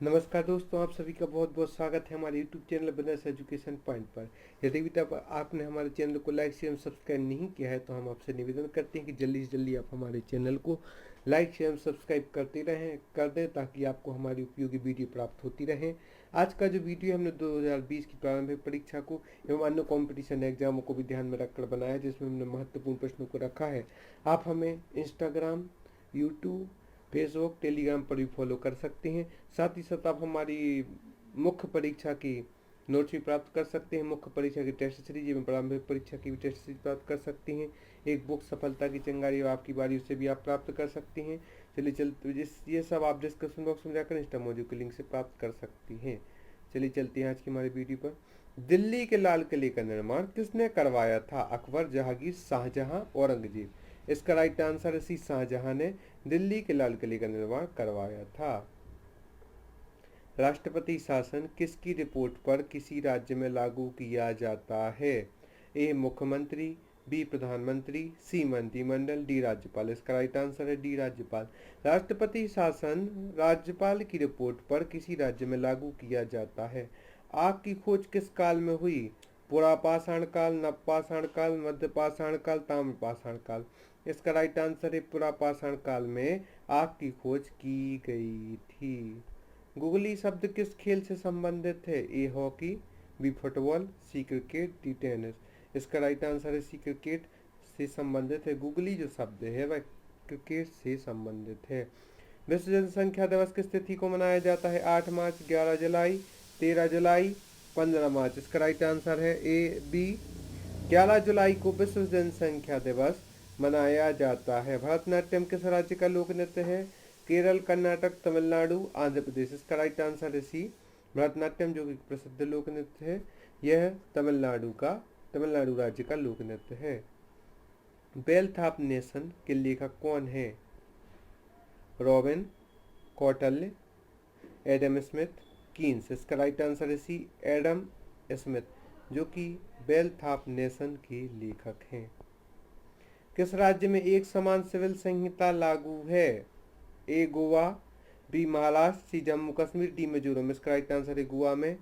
नमस्कार दोस्तों, आप सभी का बहुत बहुत स्वागत है हमारे YouTube channel business education point पर। यदि अभी तक आपने हमारे चैनल को लाइक शेयर सब्सक्राइब नहीं किया है तो हम आपसे निवेदन करते हैं कि जल्दी से जल्दी आप हमारे चैनल को लाइक शेयर सब्सक्राइब कर दें ताकि आपको हमारी उपयोगी वीडियो प्राप्त होती रहे। आज का जो वीडियो हमने 2020 की प्रारंभिक परीक्षा को एवं अन्य कॉम्पिटिशन एग्जामों को भी ध्यान में रखकर बनाया है, जिसमें हमने महत्वपूर्ण प्रश्नों को रखा है। आप हमें इंस्टाग्राम, यूट्यूब, फेसबुक, टेलीग्राम पर भी फॉलो कर सकते हैं। साथ ही साथ आप हमारी मुख्य परीक्षा की नोट्स भी प्राप्त कर सकते हैं। मुख्य परीक्षा की टेस्ट सीरीज एवं प्रारंभिक परीक्षा की भी टेस्ट सीरीज प्राप्त कर सकते हैं। एक बुक सफलता की चिंगारी और आपकी बारी, उससे भी आप प्राप्त कर सकते हैं। चलिए चलते ये सब आप डिस्क्रिप्शन बॉक्स में जाकर इंस्टा मॉड्यूल के लिंक से प्राप्त कर सकती हैं। चलिए चलते हैं आज की हमारी वीडियो पर। दिल्ली के लाल किले का निर्माण किसने करवाया था? अकबर, जहांगीर, शाहजहां, औरंगजेब। इसका राइट आंसर है सी, शाहजहां ने दिल्ली के लाल किले का निर्माण करवाया था। राष्ट्रपति शासन किसकी रिपोर्ट पर किसी राज्य में लागू किया जाता है? ए मुख्यमंत्री, बी प्रधानमंत्री, सी मंत्रिमंडल, डी राज्यपाल। इसका राइट आंसर है डी राज्यपाल। राष्ट्रपति शासन राज्यपाल की रिपोर्ट पर किसी राज्य में लागू किया जाता है। आग की खोज किस काल में हुई? पुरापाषाण काल, नवपाषाण काल, मध्यपाषाण काल, ताम्रपाषाण काल। इसका राइट आंसर है पुरापाषाण काल में आग की खोज की गई थी। गुगली शब्द किस खेल से संबंधित है? A hockey, B football, C cricket, D tennis. इसका राइट आंसर है सी, क्रिकेट से संबंधित है। गुगली जो शब्द है वह क्रिकेट से संबंधित है। विश्व जनसंख्या दिवस किस तिथि को मनाया जाता है? 8 मार्च, 11 जुलाई, 13 जुलाई, 15 मार्च। इसका राइट आंसर है ए बी, 11 जुलाई को विश्व जनसंख्या दिवस मनाया जाता है। भरतनाट्यम किस राज्य का लोक नृत्य है? केरल, कर्नाटक, तमिलनाडु, आंध्र प्रदेश। इसका राइट आंसर है सी, भरतनाट्यम जो कि प्रसिद्ध लोक नृत्य है, यह तमिलनाडु राज्य का लोक नृत्य है। वेल्थ ऑफ नेशन के लेखक कौन है? Robin, Kautilya, Adam Smith, Keynes. इसका राइट आंसर है सी, एडम स्मिथ जो कि वेल्थ ऑफ नेशन के लेखक हैं। किस राज्य में एक समान सिविल संहिता लागू है? ए गोवा, बी महाराष्ट्र, सी जम्मू कश्मीर, डी मिजोरम। इसका राइट आंसर है गोवा में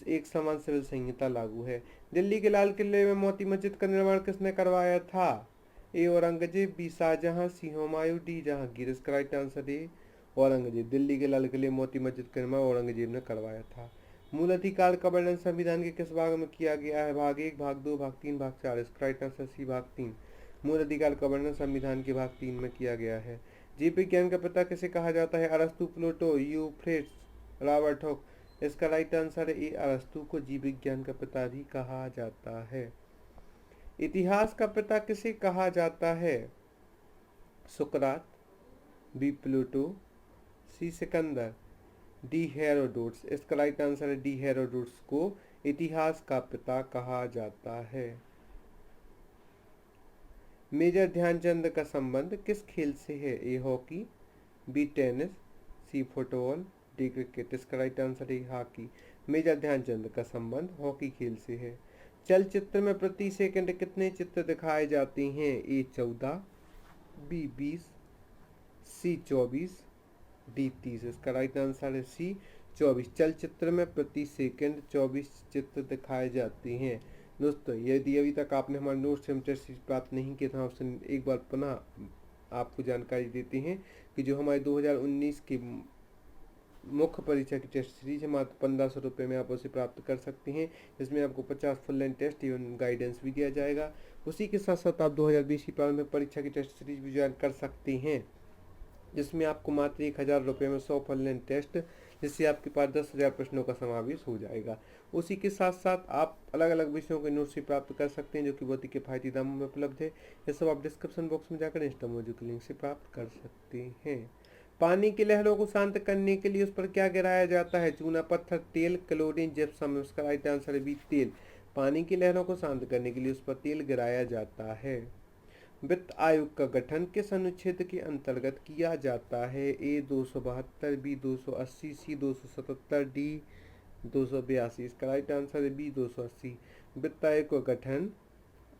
एक समान सिविल संहिता लागू है। दिल्ली के लाल किले में मोती मस्जिद का निर्माण किसने करवाया था? ए औरंगजेब, बी शाहजहां, सी हुमायूं, डी जहांगीर। इसका राइट आंसर है औरंगजेब। दिल्ली के लाल किले मोती मस्जिद का निर्माण औरंगजेब ने करवाया था। मूल अधिकार का वर्णन संविधान के किस भाग में किया गया है? भाग 1, भाग 2, भाग 3, भाग 4। इसका राइट आंसर सी, भाग 3। मूल अधिकार का वर्णन संविधान के भाग 3 में किया गया है। जीव विज्ञान का पिता किसे कहा जाता है? अरस्तु, प्लेटो, यूफ्रेट्स, रॉबर्ट हुक। इसका राइट आंसर है ए, अरस्तु को जीव विज्ञान का पिता भी कहा जाता है। इतिहास का पिता किसे कहा जाता है? सुकरात, बी प्लेटो, सी सिकंदर, डी हेरोडोट्स। इसका राइट आंसर है डी हेरोडोट्स को इतिहास का पिता कहा जाता है। मेजर ध्यानचंद का संबंध किस खेल से है? A hockey, B tennis, C football, D cricket. इसका राइट आंसर है हॉकी। मेजर ध्यानचंद का संबंध हॉकी खेल से है। चलचित्र में प्रति सेकंड कितने चित्र दिखाए जाते हैं? ए 14, बी 20, सी 24, डी 30। इसका राइट आंसर है सी 24। चलचित्र में प्रति सेकंड 24 चित्र दिखाए जाते हैं। दोस्तों, यदि अभी तक आपने हमारे नोट्स एवं टेस्ट सीरीज प्राप्त नहीं किए तो आपसे एक बार पुनः आपको जानकारी देते हैं कि जो हमारे 2019 की मुख्य परीक्षा की टेस्ट सीरीज है, मात्र 1500 रुपये में आप उसे प्राप्त कर सकते हैं। इसमें आपको 50 फुल लेंथ टेस्ट एवं गाइडेंस भी दिया जाएगा। उसी के साथ साथ आप 2020 की प्रारंभिक परीक्षा की टेस्ट सीरीज भी ज्वाइन कर सकते हैं, जिसमें आपको मात्र 1000 रुपये में 100 फुल लेंथ टेस्ट, जिससे आपके पास 10,000 प्रश्नों का समावेश हो जाएगा। उसी के साथ साथ आप अलग अलग विषयों के नोट्स भी प्राप्त कर सकते हैं, जो कि बहुत ही किफायती दामों में उपलब्ध है। ये सब आप डिस्क्रिप्शन बॉक्स में जाकर इंस्टा मॉड्यूल के लिंक से प्राप्त कर सकते हैं। पानी की लहरों को शांत करने के लिए उस पर क्या गिराया जाता है? चूना, पत्थर, तेल, क्लोरीन, जिप्सम। उसका राइट आंसर है बी, तेल। पानी की लहरों को शांत करने के लिए उस पर तेल गिराया जाता है। वित्त आयोग का गठन किस अनुच्छेद के अंतर्गत किया जाता है? ए 272, बी 280, सी 277, डी 282। इसका राइट आंसर है बी 280। वित्त आयोग का गठन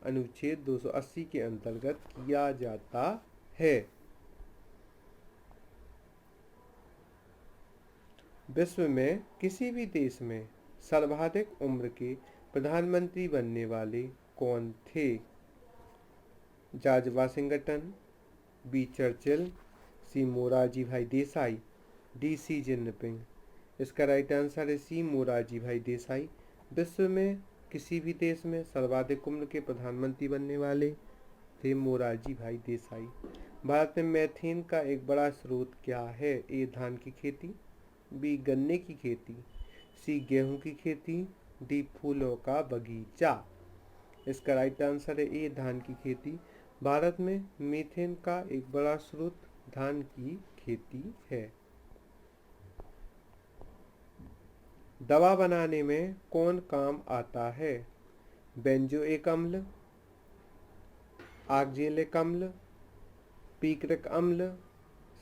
अनुच्छेद 280 के अंतर्गत किया जाता है। विश्व में किसी भी देश में सर्वाधिक उम्र के प्रधानमंत्री बनने वाले कौन थे? जॉर्ज वाशिंगटन, बी चर्चिल, सी मोरारजी भाई देसाई, डी सी जिनपिंग। इसका राइट आंसर है सी मोरारजी भाई देसाई। विश्व में किसी भी देश में सर्वाधिक उम्र के प्रधानमंत्री बनने वाले थे मोरारजी भाई देसाई। भारत में मीथेन का एक बड़ा स्रोत क्या है? ए धान की खेती, बी गन्ने की खेती, सी गेहूं की खेती, डी फूलों का बगीचा। इसका राइट आंसर है ए धान की खेती। भारत में मीथेन का एक बड़ा स्रोत धान की खेती है। दवा बनाने में कौन काम आता है? बेंजोइक अम्ल, ऑक्जेलिक अम्ल, पिक्रिक अम्ल,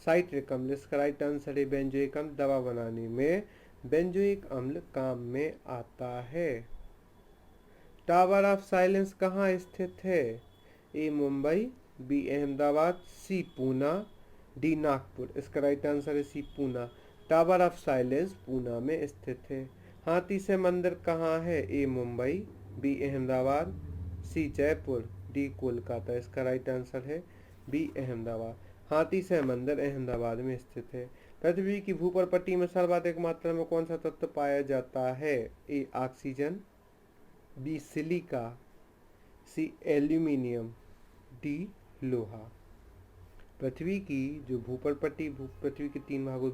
साइट्रिक अम्ल। इसका राइट आंसर है बेंजोइक अम्ल। दवा बनाने में बेंजोइक अम्ल काम में आता है। टावर ऑफ साइलेंस कहाँ स्थित है? A Mumbai, B Ahmedabad, C Poona, D Nagpur. इसका राइट आंसर है C Poona. Tower of silence Poona में स्थित है। हाथी से मंदिर कहाँ है? A Mumbai, B Ahmedabad, C Jaipur, D Kolkata. इसका राइट आंसर है बी अहमदाबाद। हाथी से मंदिर अहमदाबाद में स्थित है। पृथ्वी की भूपर पट्टी में सर्वाधिक मात्रा में कौन सा तत्व पाया जाता है? A oxygen, B silica, C aluminium, D लोहा। पृथ्वी की जो भूपर पट्टी, पृथ्वी के 3 भागों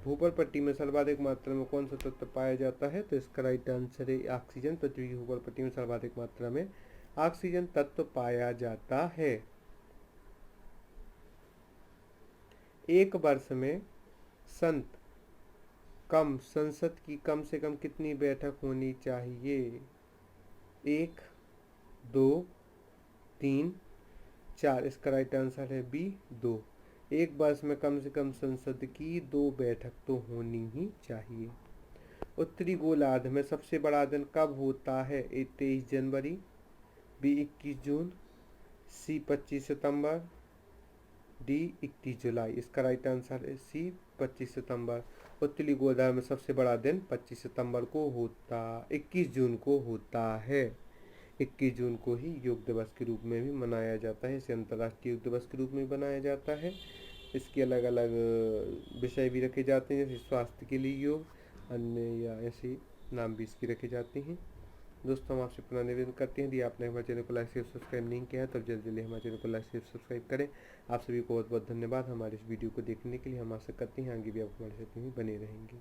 भूपर पट्टी में सर्वाधिक मात्रा में कौन सा तत्व पाया जाता है? तो इसका राइट आंसर है ऑक्सीजन। पृथ्वी की भूपर पट्टी में सर्वाधिक मात्रा में ऑक्सीजन तत्व पाया जाता है। एक वर्ष में संसद की कम से कम कितनी बैठक होनी चाहिए? 1, 2, 3, 4। इसका राइट आंसर है बी 2। एक वर्ष में कम से कम संसद की 2 बैठक तो होनी ही चाहिए। उत्तरी गोलार्ध में सबसे बड़ा दिन कब होता है? ए 23 जनवरी, बी 21 जून, सी 25 सितंबर, डी 31 जुलाई। इसका राइट आंसर है सी 25 सितंबर। उत्तरी गोलार्ध में सबसे बड़ा दिन 21 जून को होता है। 21 जून को ही योग दिवस के रूप में भी मनाया जाता है। इसे अंतर्राष्ट्रीय योग दिवस के रूप में मनाया जाता है। इसके अलग अलग विषय भी रखे जाते हैं, जैसे स्वास्थ्य के लिए योग, अन्य या ऐसे नाम भी इसके रखे जाते हैं। दोस्तों, हम आपसे पुनः निवेदन करते हैं, यदि आपने हमारे चैनल को लाइक शेयर सब्सक्राइब नहीं किया है तो जल्दी जल्दी हमारे चैनल को लाइक शेयर सब्सक्राइब करें। आप सभी को बहुत बहुत धन्यवाद हमारे इस वीडियो को देखने के लिए। हम आशा करते हैं आगे भी आप हमारे साथ ही बने रहेंगे।